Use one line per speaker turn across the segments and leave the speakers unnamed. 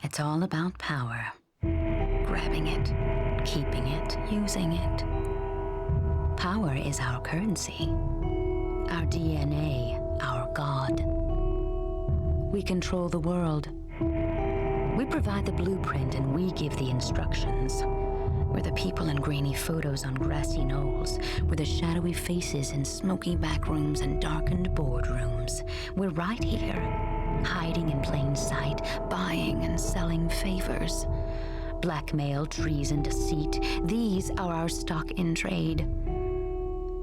It's all about power. Grabbing it, keeping it, using it. Power is our currency, our DNA, our God. We control the world. We provide the blueprint and we give the instructions. We're the people in grainy photos on grassy knolls. We're the shadowy faces in smoky back rooms and darkened boardrooms. We're right here, hiding in plain sight, buying and selling favors. Blackmail, treason, deceit, these are our stock in trade.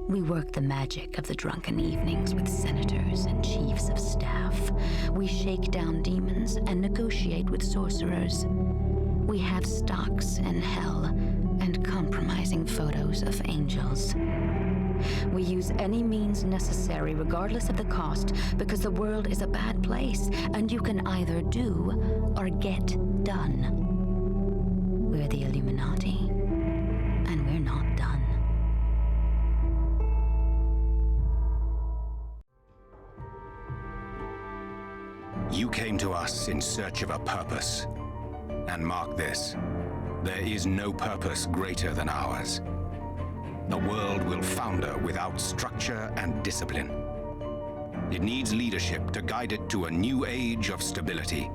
We work the magic of the drunken evenings with senators and chiefs of staff. We shake down demons and negotiate with sorcerers. We have stocks in hell and compromising photos of angels. We use any means necessary, regardless of the cost, because the world is a bad place, and you can either do or get done. We're the Illuminati, and we're not done.
You came to us in search of a purpose. And mark this, there is no purpose greater than ours. The world will founder without structure and discipline. It needs leadership to guide it to a new age of stability.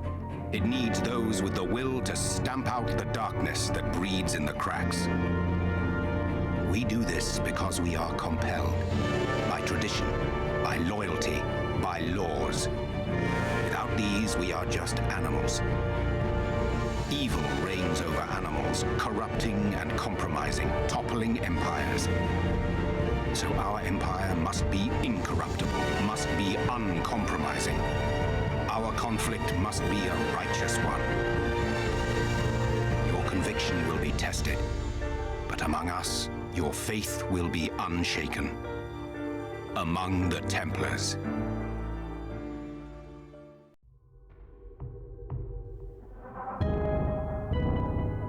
It needs those with the will to stamp out the darkness that breeds in the cracks. We do this because we are compelled by tradition, by loyalty, by laws. Without these, we are just animals. Evil reigns over animals, corrupting and compromising, toppling empires. So our empire must be incorruptible, must be uncompromising. Our conflict must be a righteous one. Your conviction will be tested, but among us, your faith will be unshaken. Among the Templars.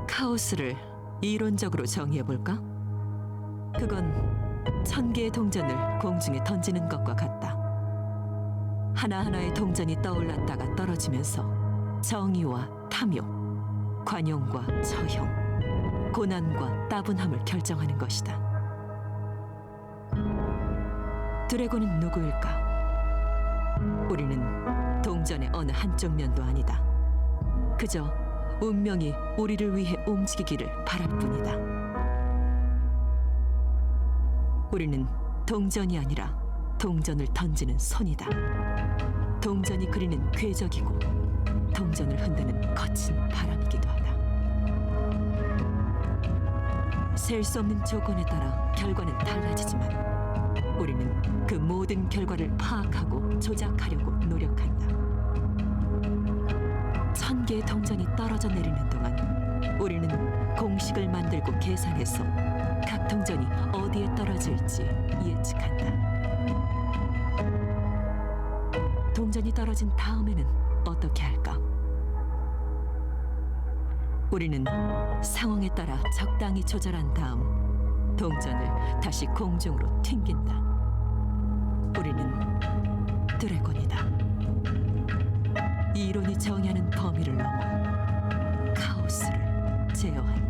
카오스를 이론적으로 정의해볼까? 그건 1000개의 동전을 공중에 던지는 것과 같다. 하나하나의 동전이 떠올랐다가 떨어지면서 정의와 탐욕, 관용과 처형, 고난과 따분함을 결정하는 것이다. 드래곤은 누구일까? 우리는 동전의 어느 한쪽 면도 아니다. 그저 운명이 우리를 위해 움직이기를 바랄 뿐이다. 우리는 동전이 아니라 동전을 던지는 손이다. 동전이 그리는 궤적이고 동전을 흔드는 거친 바람이기도 하다. 셀 수 없는 조건에 따라 결과는 달라지지만 우리는 그 모든 결과를 파악하고 조작하려고 노력한다. 1000개의 동전이 떨어져 내리는 동안 우리는 공식을 만들고 계산해서 각 동전이 어디에 떨어질지 예측한다. 동전이 떨어진 다음에는 어떻게 할까? 우리는 상황에 따라 적당히 조절한 다음 동전을 다시 공중으로 튕긴다. 우리는 드래곤이다. 이론이 정의하는 범위를 넘어 카오스를 제어한다.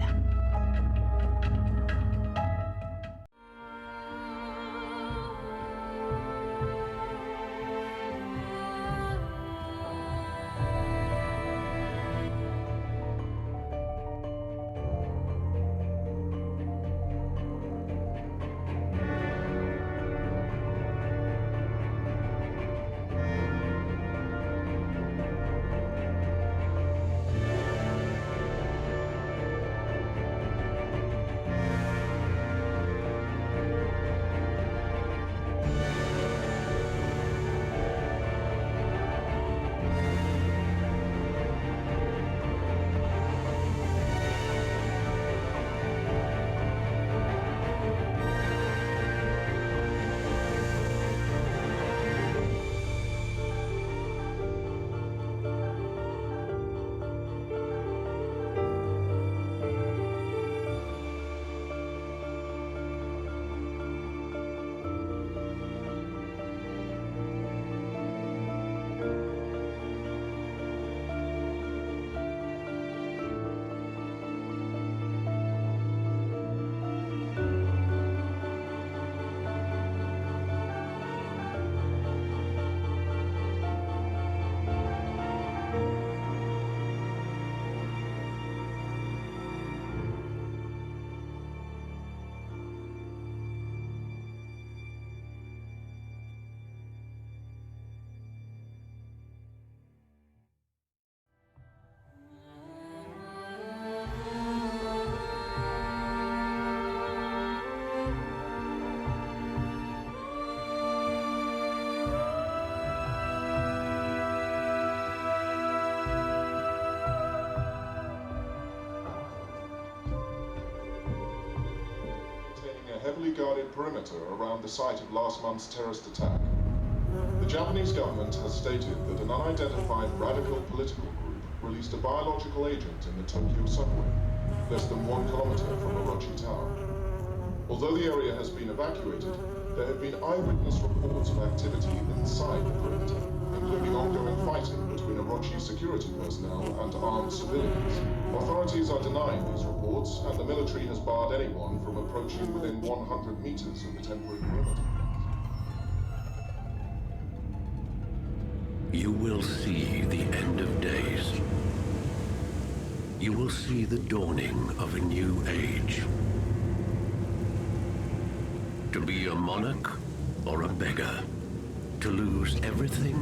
heavily guarded perimeter around the site of last month's terrorist attack. The Japanese government has stated that an unidentified radical political group released a biological agent in the Tokyo subway, less than 1 kilometer from Orochi Tower. Although the area has been evacuated, there have been eyewitness reports of activity inside the perimeter, including ongoing fighting between Orochi security personnel and armed civilians. Authorities are denying these reports, and the military has barred anyone from approaching within 100 meters of the temporary perimeter.
You will see the end of days. You will see the dawning of a new age. To be a monarch or a beggar, to lose everything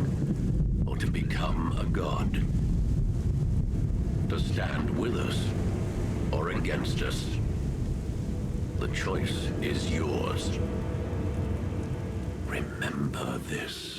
or to become a god. To stand with us or against us. The choice is yours. Remember this.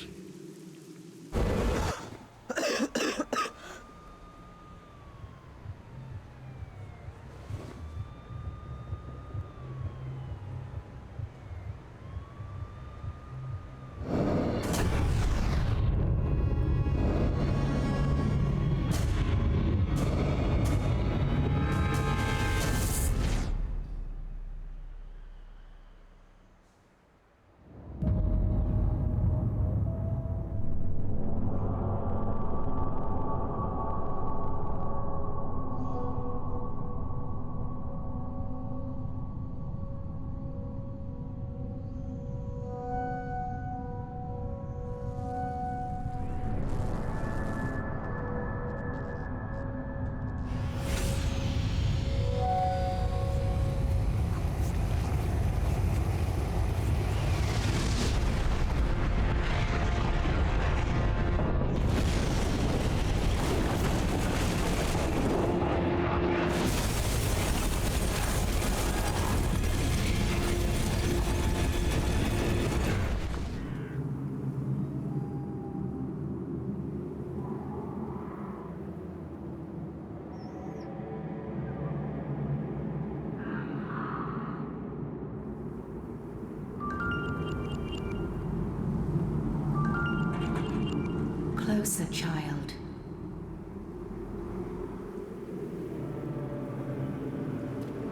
Closer, child.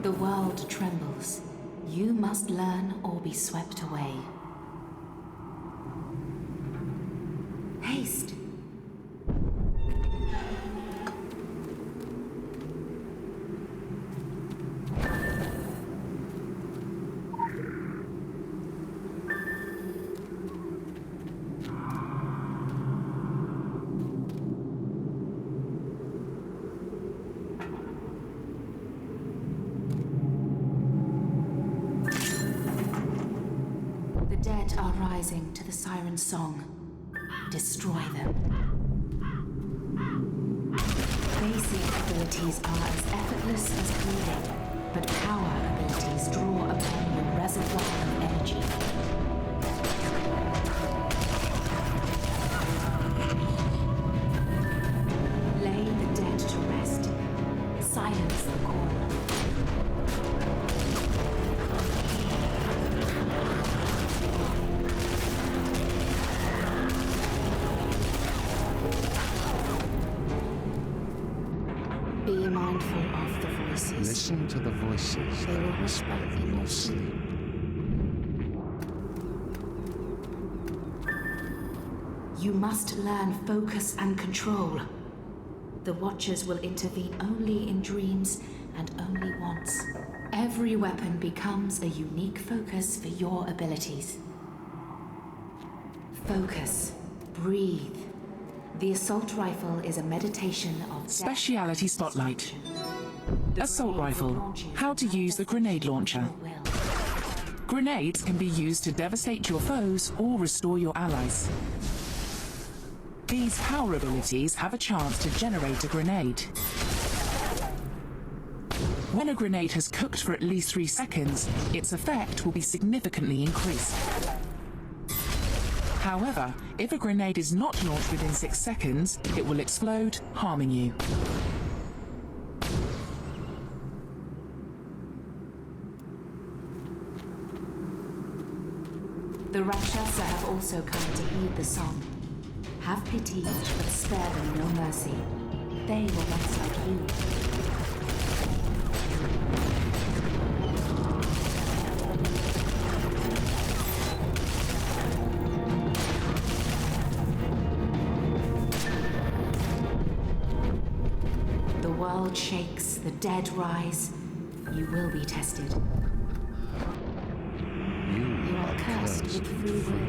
The world trembles. You must learn or be swept away. Haste. Rising to the siren song. Destroy them. Basic abilities are as effortless as breathing, but power abilities draw upon your reservoir of energy. Lay the dead to rest. Silence the call. Be mindful of the voices.
Listen to the voices.
They will whisper in your sleep. You must learn focus and control. The Watchers will intervene only in dreams and only once. Every weapon becomes a unique focus for your abilities. Focus. Breathe. The assault rifle is a meditation of
Speciality Spotlight. Assault Rifle. How to use the grenade launcher. Grenades can be used to devastate your foes or restore your allies. These power abilities have a chance to generate a grenade. When a grenade has cooked for at least 3 seconds, its effect will be significantly increased. However, if a grenade is not launched within 6 seconds, it will explode, harming you.
The Rakshasa have also come to heed the song. Have pity, but spare them no mercy. They were once like you. The world shakes, the dead rise. You will be tested. You are cursed with free will.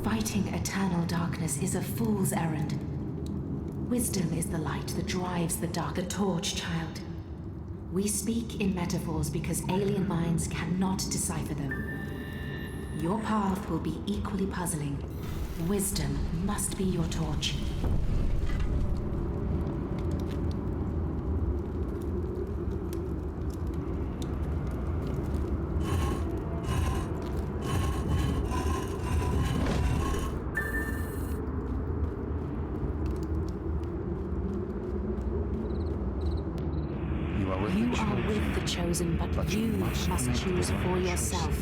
Fighting eternal darkness is a fool's errand. Wisdom is the light that drives the dark. The torch, child. We speak in metaphors because alien minds cannot decipher them. Your path will be equally puzzling. Wisdom must be your torch. You are with the chosen, but you must choose for yourself.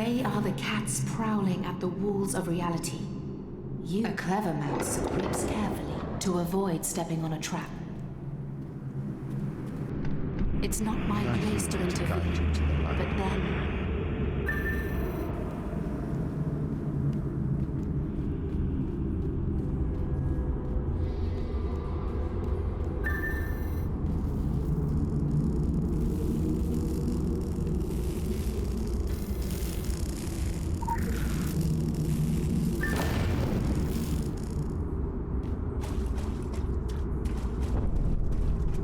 They are the cats prowling at the walls of reality. You, a clever mouse, grips carefully to avoid stepping on a trap. It's not my place to intervene, but then...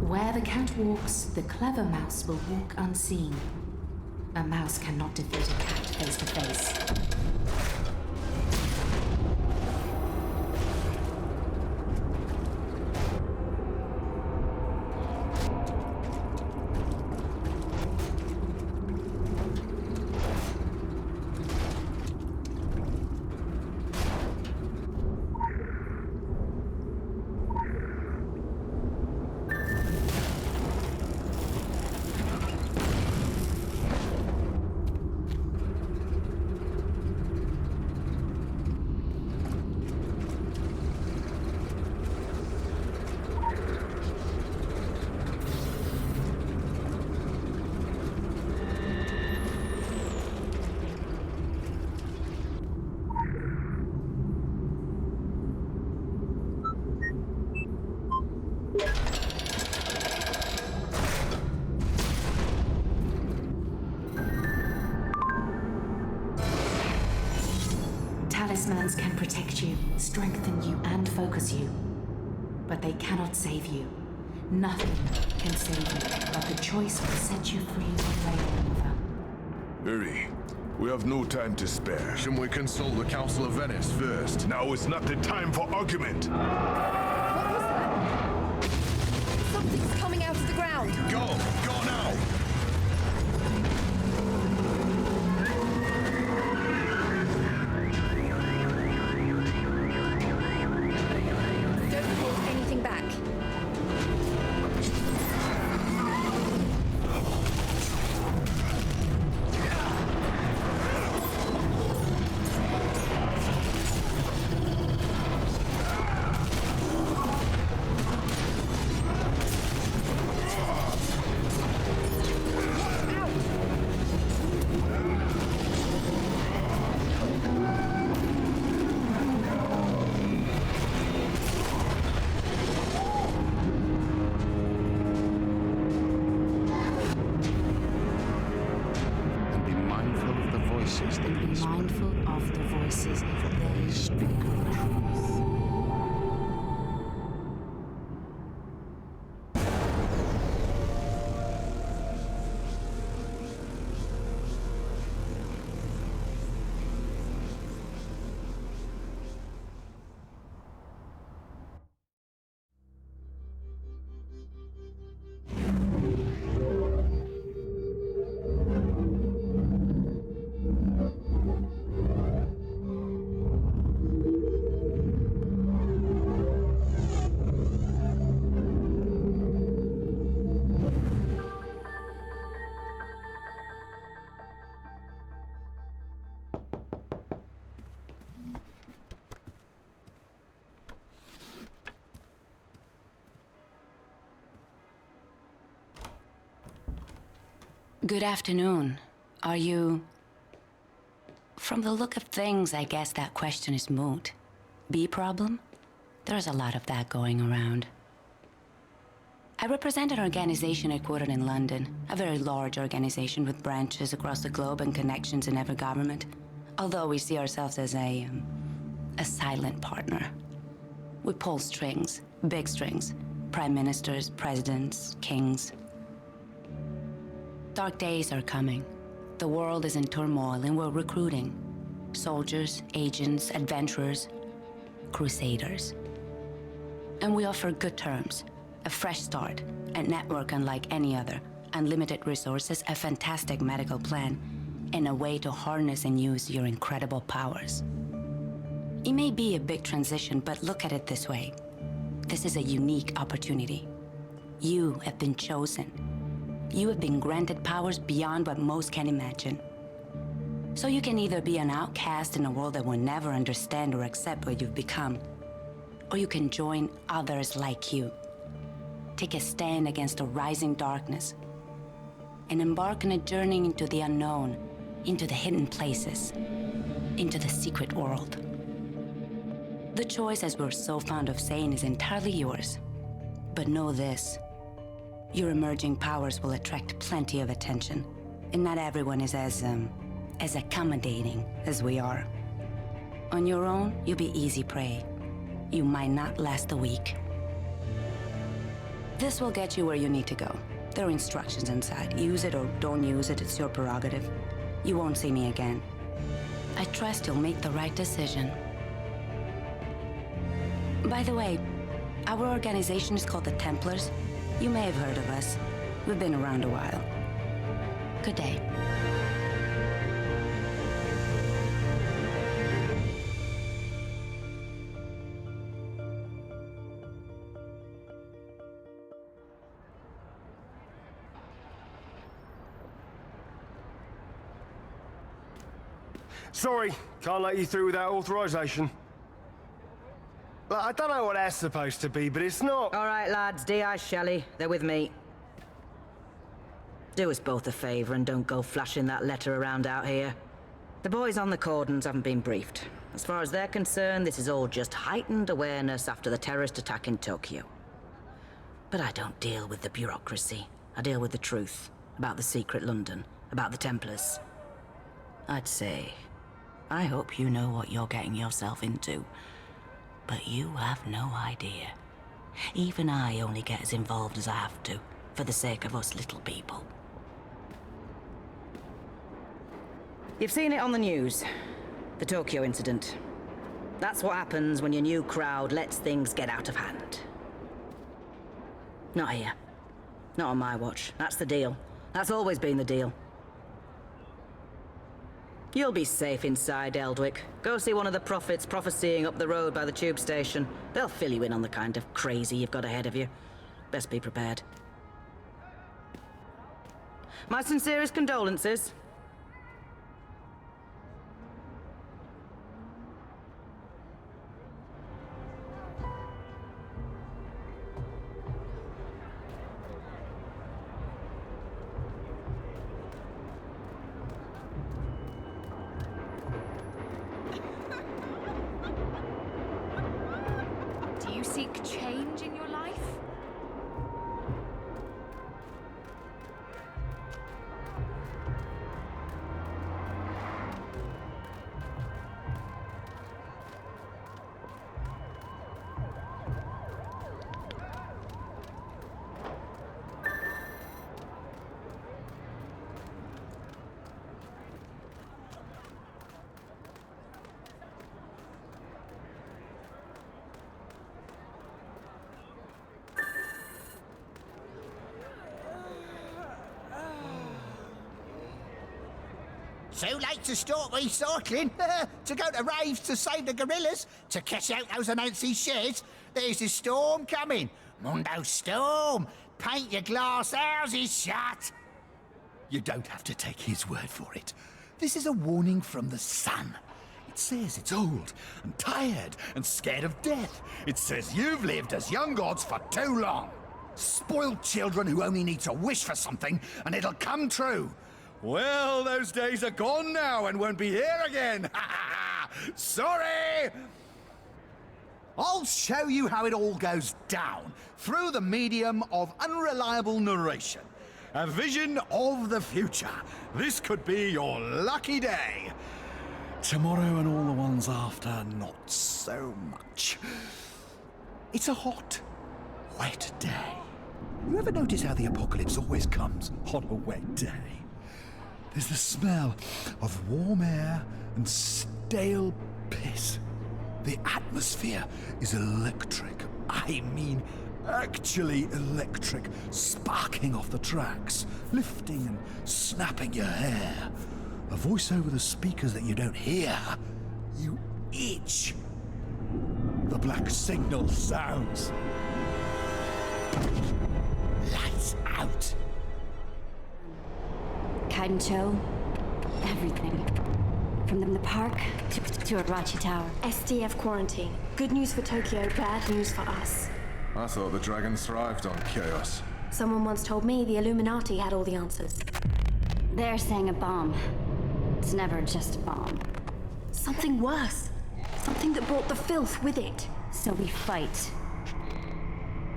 Where the cat walks, the clever mouse will walk unseen. A mouse cannot defeat a cat face to face. Talismans can protect you, strengthen you, and focus you. But they cannot save you. Nothing can save you, but the choice will set you free one way or another.
Hurry. We have no time to spare.
Shouldn't we consult the Council of Venice first?
Now is not the time for argument.
What was that? Something's coming out of the ground.
Go! Go now!
Don't hold anything back.
Mindful of the voices they speak of truth. Good afternoon. Are you... From the look of things, I guess that question is moot. Bee problem? There's a lot of that going around. I represent an organization headquartered in London, a very large organization with branches across the globe and connections in every government, although we see ourselves as a silent partner. We pull strings, big strings, prime ministers, presidents, kings. Dark days are coming. The world is in turmoil and we're recruiting soldiers, agents, adventurers, crusaders. And we offer good terms, a fresh start, a network unlike any other, unlimited resources, a fantastic medical plan, and a way to harness and use your incredible powers. It may be a big transition, but look at it this way. This is a unique opportunity. You have been chosen. You have been granted powers beyond what most can imagine. So you can either be an outcast in a world that will never understand or accept what you've become, or you can join others like you. Take a stand against a rising darkness, and embark on a journey into the unknown, into the hidden places, into the secret world. The choice, as we're so fond of saying, is entirely yours. But know this, your emerging powers will attract plenty of attention, and not everyone is as accommodating as we are. On your own, you'll be easy prey. You might not last a week. This will get you where you need to go. There are instructions inside. Use it or don't use it, it's your prerogative. You won't see me again. I trust you'll make the right decision. By the way, our organization is called the Templars. You may have heard of us. We've been around a while. Good day.
Sorry, can't let you through without authorization. Look, I don't know what that's supposed to be, but it's not...
All right, lads, D.I. Shelley, they're with me. Do us both a favour and don't go flashing that letter around out here. The boys on the cordons haven't been briefed. As far as they're concerned, this is all just heightened awareness after the terrorist attack in Tokyo. But I don't deal with the bureaucracy. I deal with the truth about the secret London, about the Templars. I'd say, I hope you know what you're getting yourself into. But you have no idea. Even I only get as involved as I have to, for the sake of us little people. You've seen it on the news. The Tokyo incident. That's what happens when your new crowd lets things get out of hand. Not here. Not on my watch. That's the deal. That's always been the deal. You'll be safe inside, Eldwick. Go see one of the prophets prophesying up the road by the tube station. They'll fill you in on the kind of crazy you've got ahead of you. Best be prepared. My sincerest condolences.
Do you seek change in your life?
Too late to start recycling. To go to raves to save the gorillas. To catch out those Anansi shares. There's a storm coming. Mundo storm. Paint your glass houses shut.
You don't have to take his word for it. This is a warning from the sun. It says it's old and tired and scared of death. It says you've lived as young gods for too long. Spoiled children who only need to wish for something and it'll come true. Well, those days are gone now and won't be here again. Sorry! I'll show you how it all goes down through the medium of unreliable narration. A vision of the future. This could be your lucky day. Tomorrow and all the ones after, not so much. It's a hot, wet day. You ever notice how the apocalypse always comes on a wet day? There's the smell of warm air and stale piss. The atmosphere is electric. I mean, actually electric, sparking off the tracks, lifting and snapping your hair. A voice over the speakers that you don't hear. You itch. The black signal sounds. Lights out.
Kancho, everything.
From the park to Arachi Tower.
SDF quarantine. Good news for Tokyo, bad news for us.
I thought the dragons thrived on chaos.
Someone once told me the Illuminati had all the answers.
They're saying a bomb. It's never just a bomb.
Something worse. Something that brought the filth with it.
So we fight.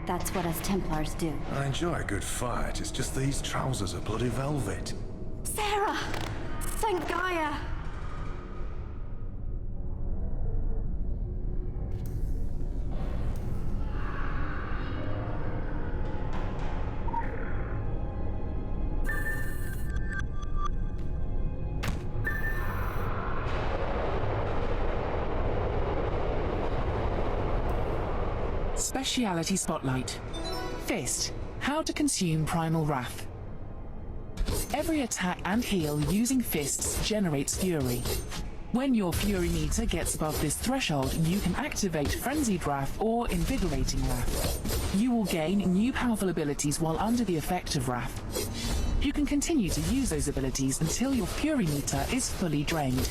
That's what us Templars do.
I enjoy a good fight, it's just these trousers are bloody velvet.
Sarah! Thank Gaia!
Speciality Spotlight. Fist. How to consume Primal Wrath. Every attack and heal using fists generates fury. When your fury meter gets above this threshold, you can activate Frenzied Wrath or Invigorating Wrath. You will gain new powerful abilities while under the effect of Wrath. You can continue to use those abilities until your fury meter is fully drained.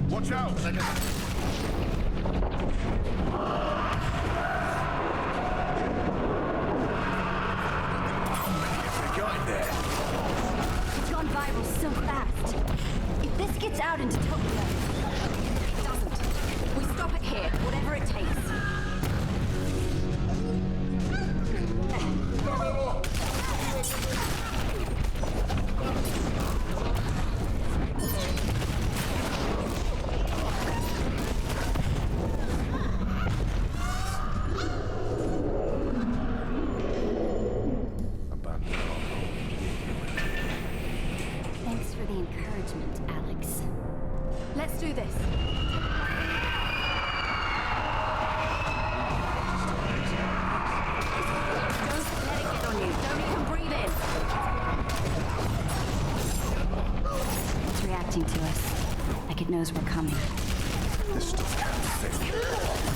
Watch out!
It's gone viral so fast. If this gets out into Tokyo... It doesn't. We stop it here, whatever it takes. Thanks for the encouragement, Alex.
Let's do this.
Don't let it get on you. Don't even breathe in. It's reacting to us. Like it knows we're coming.
This stuff can't think.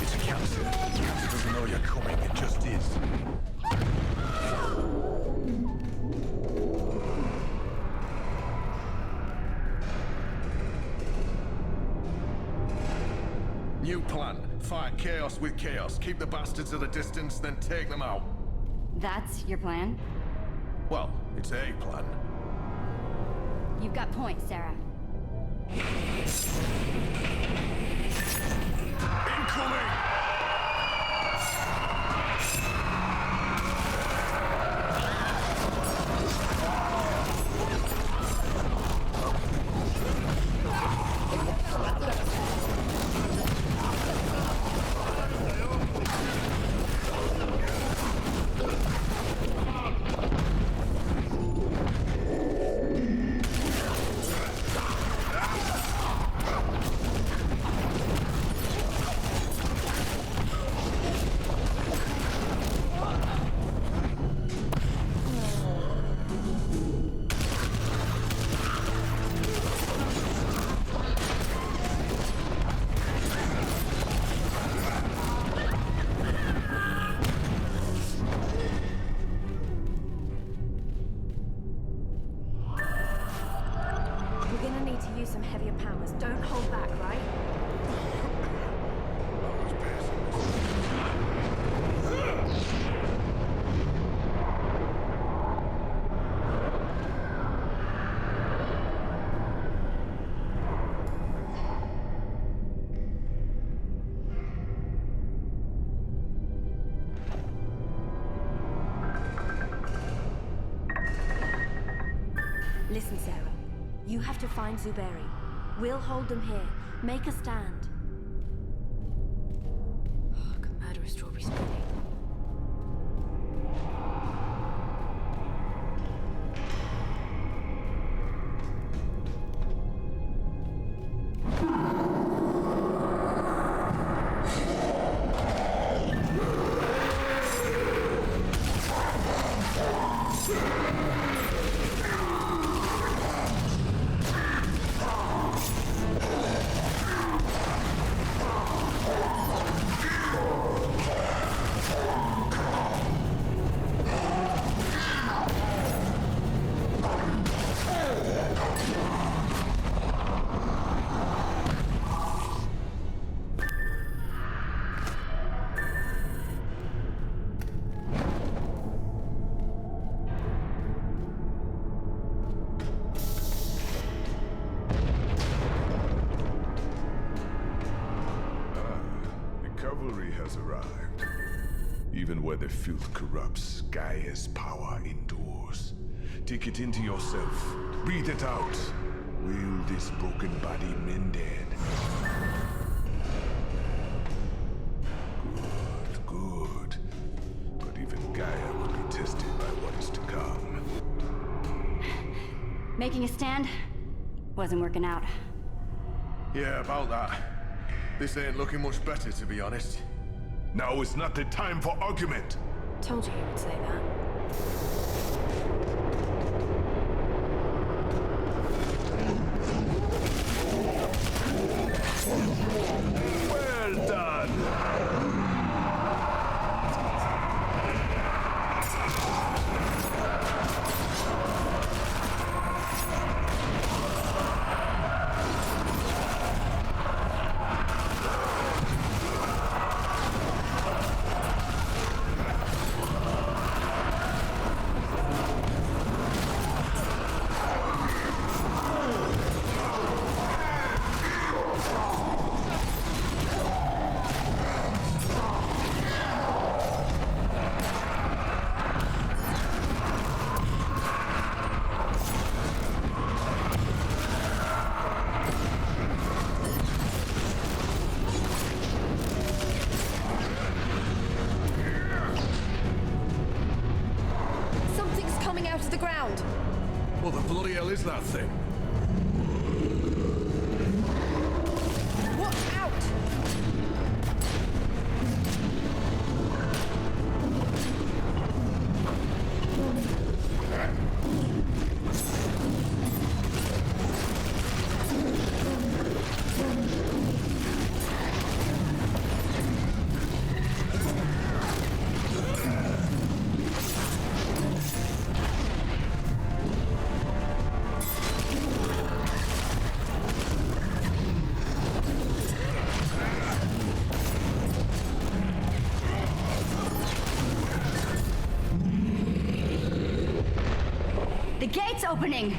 It's a cancer. Cancer doesn't know you're coming, it just is. New plan. Fight chaos with chaos. Keep the bastards at a distance, then take them out.
That's your plan?
Well, it's a plan.
You've got points, Sarah.
Incoming!
We're gonna need to use some heavier powers. Don't hold back, right?
You have to find Zuberi. We'll hold them here. Make a stand. Oh, I could murder a strawberry smoothie.
Arrived. Even where the filth corrupts, Gaia's power endures. Take it into yourself. Breathe it out. Will this broken body mended? Good. But even Gaia will be tested by what is to come.
Making a stand wasn't working out.
Yeah, about that. This ain't looking much better, to be honest.
Now is not the time for argument.
Told you he would say that.
Well done!
What the bloody hell is that thing?
Watch out!
The gate's opening!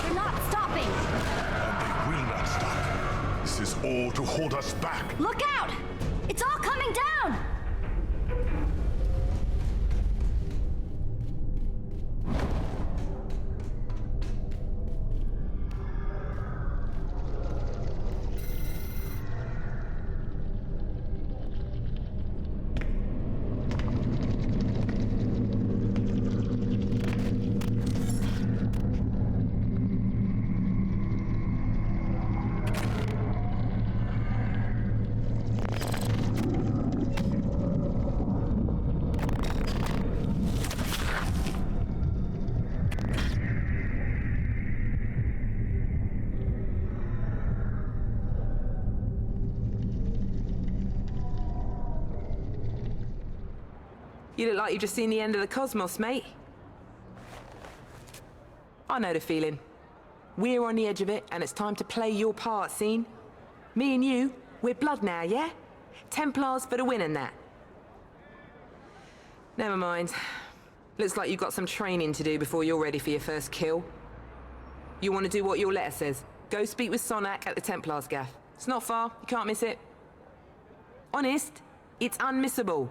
They're not stopping!
And they will not stop. This is all to hold us back.
Look out! It's all coming down!
You look like you've just seen the end of the cosmos, mate. I know the feeling. We're on the edge of it, and it's time to play your part, scene. Me and you, we're blood now, yeah? Templars for the win and that. Never mind. Looks like you've got some training to do before you're ready for your first kill. You want to do what your letter says. Go speak with Sonak at the Templars gaff. It's not far, you can't miss it. Honest, it's unmissable.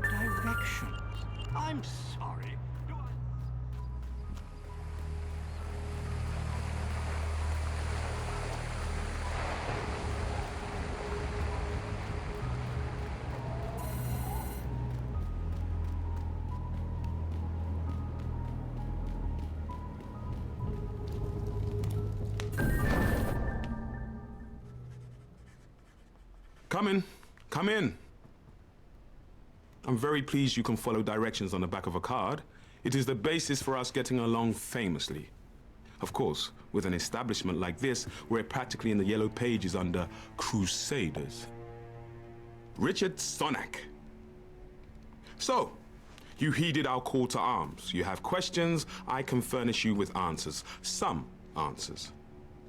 Directions. I'm sorry.
Come in. Come in. I'm very pleased you can follow directions on the back of a card. It is the basis for us getting along famously. Of course, with an establishment like this, we're practically in the yellow pages under Crusaders. Richard Sonak. So, you heeded our call to arms. You have questions, I can furnish you with answers. Some answers.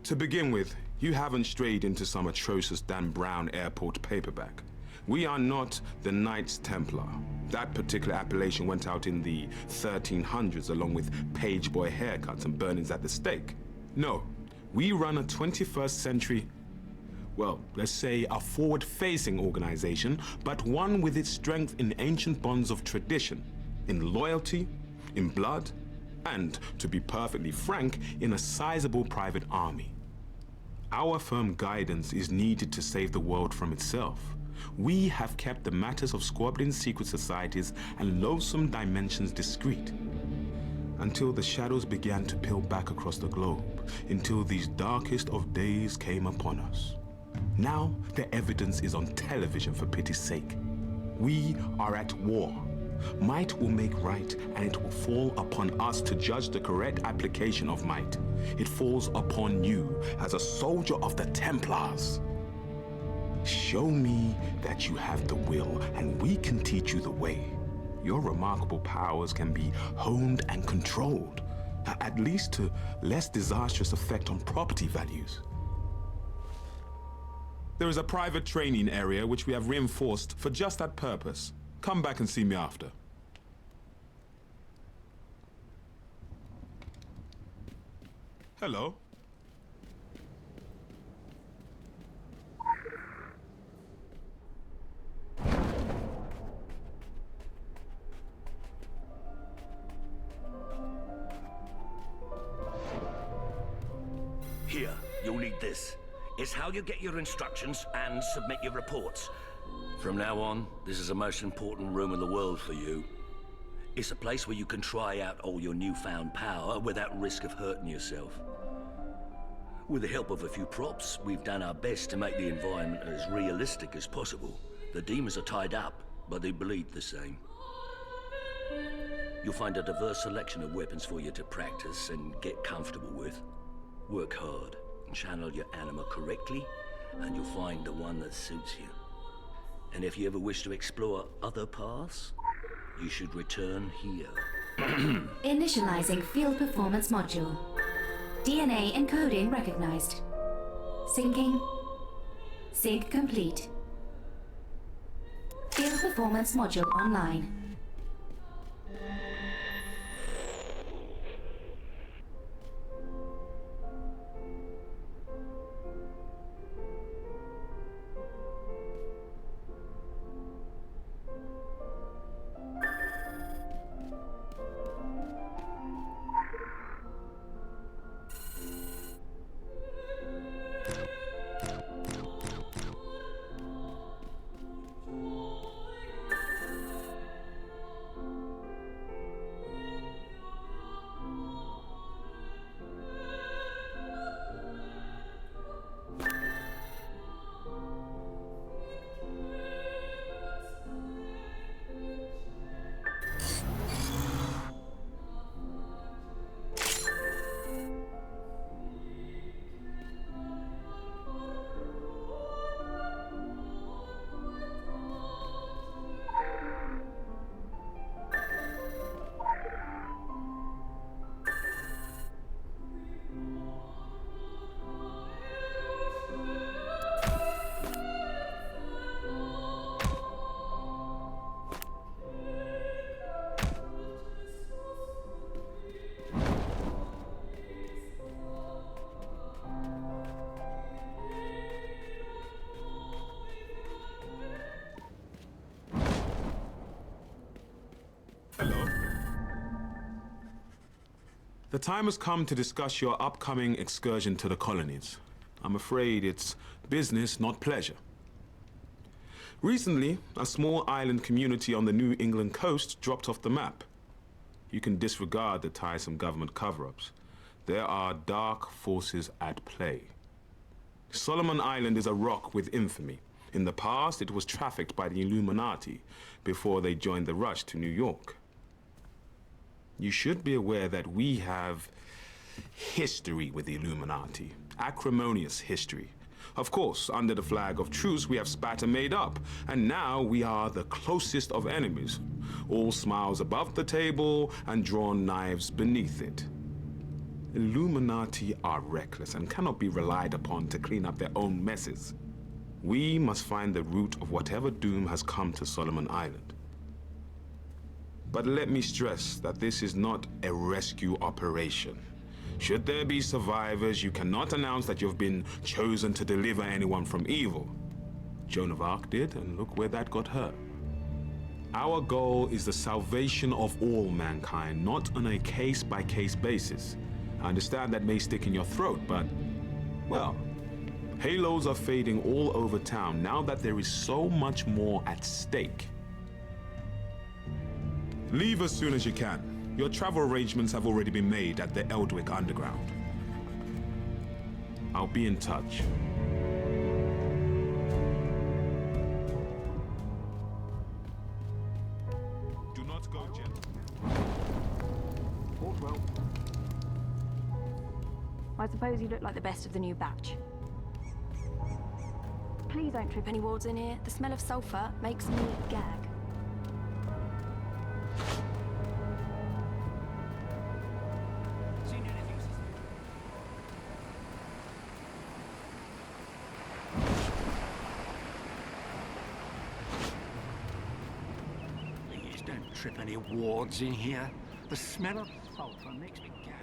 To begin with, you haven't strayed into some atrocious Dan Brown airport paperback. We are not the Knights Templar. That particular appellation went out in the 1300s along with page boy haircuts and burnings at the stake. No, we run a 21st century, well, let's say a forward-facing organization, but one with its strength in ancient bonds of tradition, in loyalty, in blood, and, to be perfectly frank, in a sizable private army. Our firm guidance is needed to save the world from itself. We have kept the matters of squabbling secret societies and loathsome dimensions discreet. Until the shadows began to peel back across the globe, until these darkest of days came upon us. Now the evidence is on television, for pity's sake. We are at war. Might will make right, and it will fall upon us to judge the correct application of might. It falls upon you as a soldier of the Templars. Show me that you have the will, and we can teach you the way. Your remarkable powers can be honed and controlled, at least to less disastrous effect on property values. There is a private training area which we have reinforced for just that purpose. Come back and see me after. Hello.
Here, you'll need this. It's how you get your instructions and submit your reports. From now on, this is the most important room in the world for you. It's a place where you can try out all your newfound power without risk of hurting yourself. With the help of a few props, we've done our best to make the environment as realistic as possible. The demons are tied up, but they bleed the same. You'll find a diverse selection of weapons for you to practice and get comfortable with. Work hard and channel your anima correctly, and you'll find the one that suits you. And if you ever wish to explore other paths, you should return here.
Initializing field performance module. DNA encoding recognized. Syncing. Sync complete. Field performance module online.
The time has come to discuss your upcoming excursion to the colonies. I'm afraid it's business, not pleasure. Recently, a small island community on the New England coast dropped off the map. You can disregard the tiresome government cover-ups. There are dark forces at play. Solomon Island is a rock with infamy. In the past, it was trafficked by the Illuminati before they joined the rush to New York. You should be aware that we have history with the Illuminati, acrimonious history. Of course, under the flag of truce, we have spat and made up, and now we are the closest of enemies. All smiles above the table and drawn knives beneath it. Illuminati are reckless and cannot be relied upon to clean up their own messes. We must find the root of whatever doom has come to Solomon Island. But let me stress that this is not a rescue operation. Should there be survivors, you cannot announce that you've been chosen to deliver anyone from evil. Joan of Arc did, and look where that got her. Our goal is the salvation of all mankind, not on a case-by-case basis. I understand that may stick in your throat, but, well, halos are fading all over town now that there is so much more at stake. Leave as soon as you can. Your travel arrangements have already been made at the Eldwick Underground. I'll be in touch. Do not go, Jen.
All well. I suppose you look like the best of the new batch. Please don't trip any wards in here. The smell of sulfur makes me gag.
Please don't trip any wards in here. The smell of sulfur makes me gag.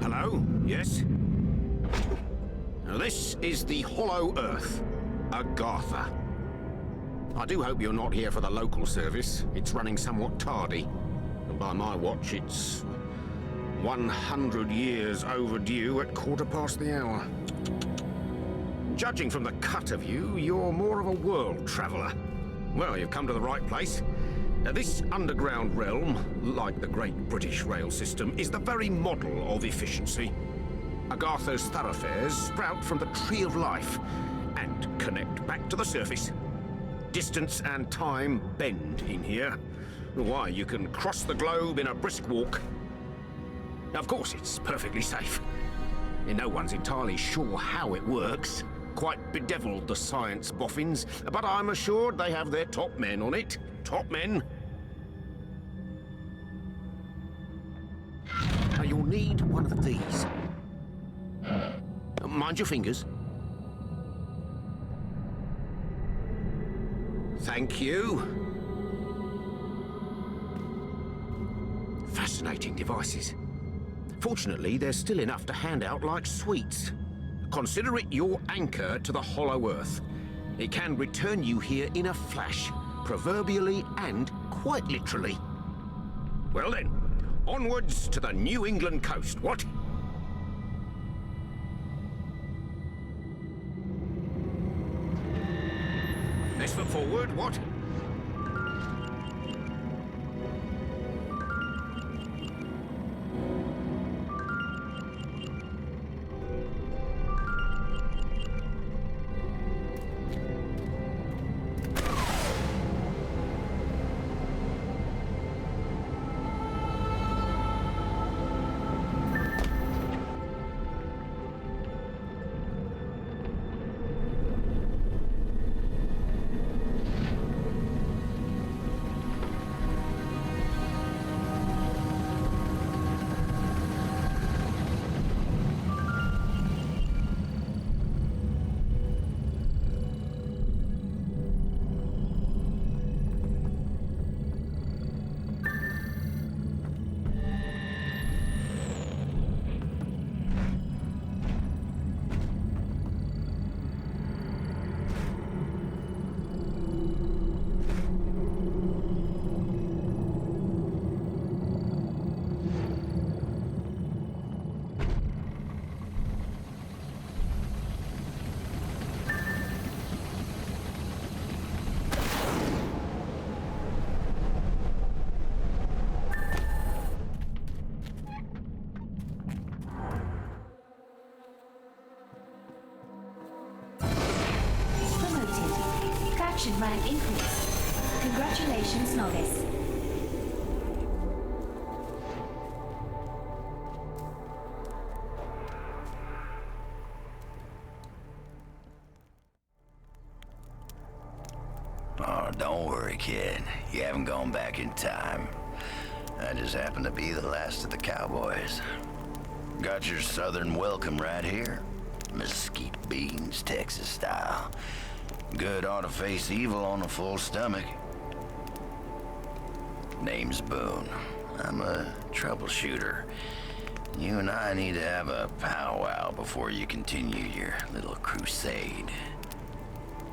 Hello? Yes? Now this is the Hollow Earth, Agartha. I do hope you're not here for the local service. It's running somewhat tardy. And by my watch, it's 100 years overdue at 15:15 the hour. Judging from the cut of you, you're more of a world traveller. Well, you've come to the right place. Now, this underground realm, like the great British rail system, is the very model of efficiency. Agartha's thoroughfares sprout from the Tree of Life and connect back to the surface. Distance and time bend in here. Why, you can cross the globe in a brisk walk. Now, of course, it's perfectly safe. No one's entirely sure how it works. Quite bedeviled, the science boffins, but I'm assured they have their top men on it. Top men. Now, you'll need one of these. Mind your fingers. Thank you. Fascinating devices. Fortunately, there's still enough to hand out like sweets. Consider it your anchor to the Hollow Earth. It can return you here in a flash, proverbially and quite literally. Well then, onwards to the New England coast, what? Best foot forward, what?
Faction rank increase. Congratulations, novice.
Oh, don't worry, kid. You haven't gone back in time. I just happen to be the last of the cowboys. Got your southern welcome right here. Mesquite beans, Texas style. Good ought to face evil on a full stomach. Name's Boone. I'm a troubleshooter. You and I need to have a powwow before you continue your little crusade.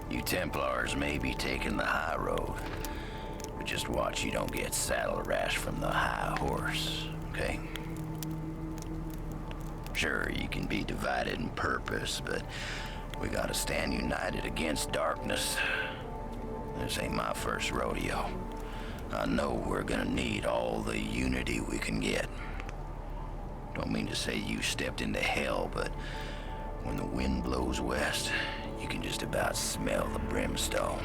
You Templars may be taking the high road, but just watch you don't get saddle rash from the high horse, okay? Sure, you can be divided in purpose, but we gotta stand united against darkness. This ain't my first rodeo. I know we're gonna need all the unity we can get. Don't mean to say you stepped into hell, but when the wind blows west, you can just about smell the brimstone.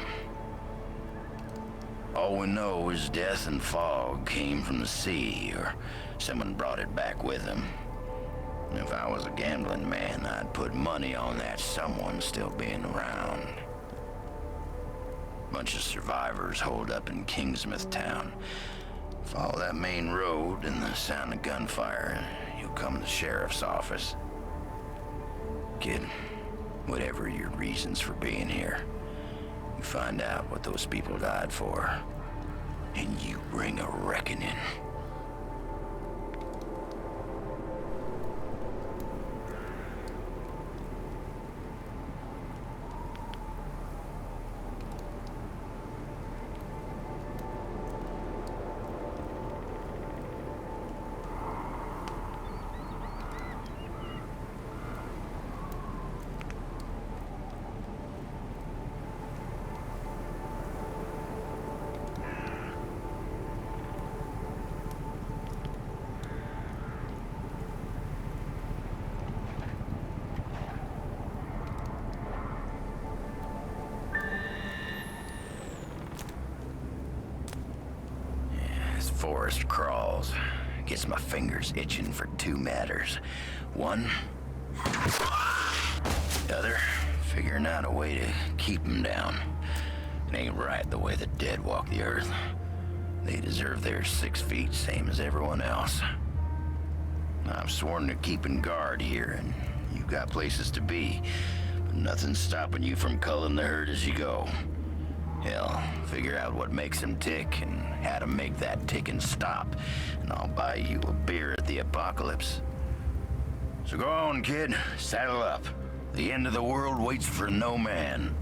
All we know is death and fog came from the sea, or someone brought it back with them. If I was a gambling man, I'd put money on that someone still being around. Bunch of survivors holed up in Kingsmouth town. Follow that main road and the sound of gunfire, you'll come to the sheriff's office. Kid, whatever your reasons for being here, you find out what those people died for, and you bring a reckoning. Forest crawls. Gets my fingers itching for two matters. One, the other, figuring out a way to keep them down. It ain't right the way the dead walk the earth. They deserve their 6 feet, same as everyone else. I've sworn to keeping guard here, and you've got places to be, but nothing's stopping you from culling the herd as you go. Hell, figure out what makes them tick and how to make that ticking stop, and I'll buy you a beer at the apocalypse. So go on, kid. Saddle up. The end of the world waits for no man.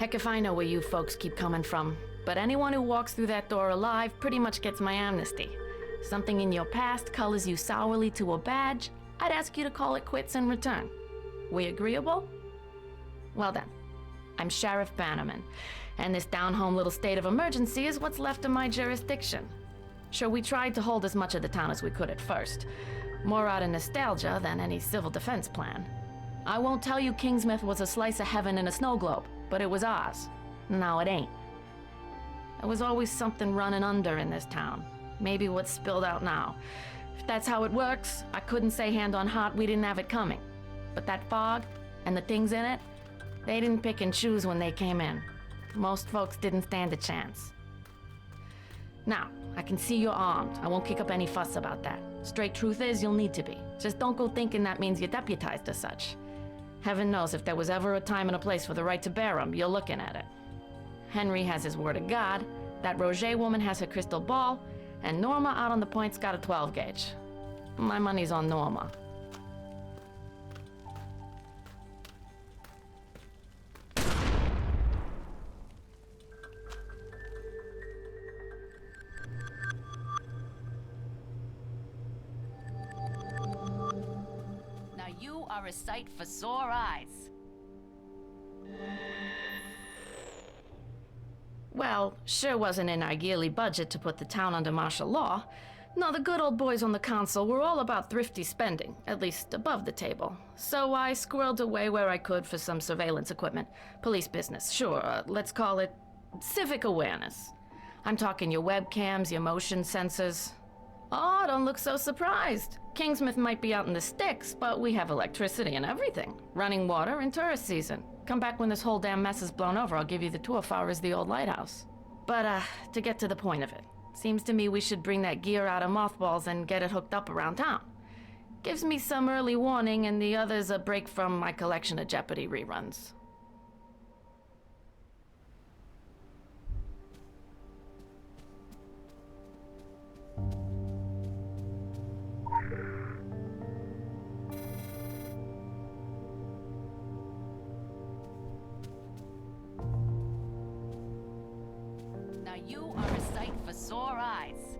Heck if I know where you folks keep coming from, but anyone who walks through that door alive pretty much gets my amnesty. Something in your past colors you sourly to a badge, I'd ask you to call it quits in return. We agreeable? Well then, I'm Sheriff Bannerman, and this down-home little state of emergency is what's left of my jurisdiction. Sure, we tried to hold as much of the town as we could at first, more out of nostalgia than any civil defense plan. I won't tell you Kingsmouth was a slice of heaven in a snow globe, but it was ours. Now it ain't. There was always something running under in this town. Maybe what's spilled out now. If that's how it works, I couldn't say hand on heart we didn't have it coming. But that fog, and the things in it, they didn't pick and choose when they came in. Most folks didn't stand a chance. Now, I can see you're armed. I won't kick up any fuss about that. Straight truth is, you'll need to be. Just don't go thinking that means you're deputized as such. Heaven knows if there was ever a time and a place for the right to bear 'em, you're looking at it. Henry has his word of God, that Roger woman has her crystal ball, and Norma out on the point's got a 12 gauge. My money's on Norma.
Now you are a sight for sore eyes.
Well, sure wasn't in our yearly budget to put the town under martial law. No, the good old boys on the council were all about thrifty spending, at least above the table. So I squirreled away where I could for some surveillance equipment. Police business, sure, let's call it civic awareness. I'm talking your webcams, your motion sensors. Oh, don't look so surprised. Kingsmouth might be out in the sticks, but we have electricity and everything. Running water in tourist season. Come back when this whole damn mess is blown over, I'll give you the tour far as the old lighthouse. But, to get to the point of it, seems to me we should bring that gear out of mothballs and get it hooked up around town. Gives me some early warning and the others a break from my collection of Jeopardy reruns.
Now you are a sight for sore eyes.